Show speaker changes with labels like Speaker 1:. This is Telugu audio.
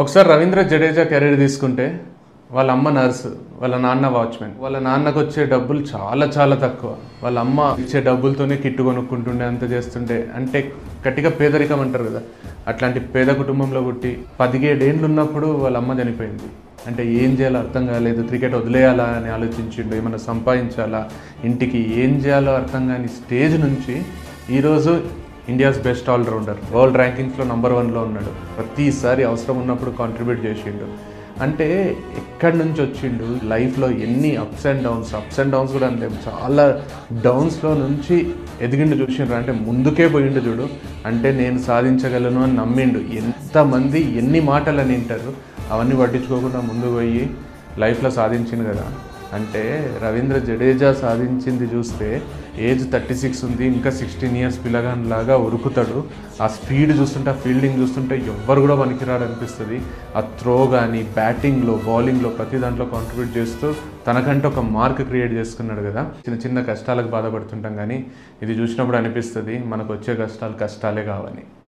Speaker 1: ఒకసారి రవీంద్ర జడేజా కెరీర్ తీసుకుంటే వాళ్ళ అమ్మ నర్సు, వాళ్ళ నాన్న వాచ్మెన్. వాళ్ళ నాన్నకు వచ్చే డబ్బులు చాలా చాలా తక్కువ. వాళ్ళ అమ్మ ఇచ్చే డబ్బులతోనే కిట్టు కొనుక్కుంటుండే, అంత చేస్తుండే. అంటే గట్టిగా పేదరికం అంటారు కదా, అట్లాంటి పేద కుటుంబంలో పుట్టి 17 ఏళ్ళు ఉన్నప్పుడు వాళ్ళ అమ్మ చనిపోయింది. అంటే ఏం చేయాలో అర్థం కాలేదు. క్రికెట్ వదిలేయాలా అని ఆలోచించిండు, ఏమైనా సంపాదించాలా, ఇంటికి ఏం చేయాలో అర్థం కాని స్టేజ్ నుంచి ఈరోజు ఇండియాస్ బెస్ట్ ఆల్రౌండర్, వరల్డ్ ర్యాంకింగ్స్లో నంబర్ 1లో ఉన్నాడు. ప్రతిసారి అవసరం ఉన్నప్పుడు కాంట్రిబ్యూట్ చేసిండు. అంటే ఎక్కడి నుంచి వచ్చిండు, లైఫ్లో ఎన్ని అప్స్ అండ్ డౌన్స్ కూడా అంటే చాలా డౌన్స్లో నుంచి ఎదిగిండు. చూసిండ్రు అంటే ముందుకే పోయిండు చూడు. అంటే నేను సాధించగలను అని నమ్మిండు. ఎంతమంది ఎన్ని మాటలు అని వింటారు, అవన్నీ పట్టించుకోకుండా ముందు పోయి లైఫ్లో సాధించింది కదా. అంటే రవీంద్ర జడేజా సాధించింది చూస్తే ఏజ్ 36 ఉంది, ఇంకా 16 ఇయర్స్ పిల్లగానిలాగా ఉరుకుతాడు. ఆ స్పీడ్ చూస్తుంటే, ఆ ఫీల్డింగ్ చూస్తుంటే ఎవ్వరు కూడా పనికిరాడు అనిపిస్తుంది. ఆ త్రో కానీ, బ్యాటింగ్లో, బౌలింగ్లో ప్రతి దాంట్లో కాంట్రిబ్యూట్ చేస్తూ తనకంటే ఒక మార్క్ క్రియేట్ చేసుకున్నాడు కదా. చిన్న చిన్న కష్టాలకు బాధపడుతుంటాం, కానీ ఇది చూసినప్పుడు అనిపిస్తుంది మనకు వచ్చే కష్టాలు కష్టాలే కావని.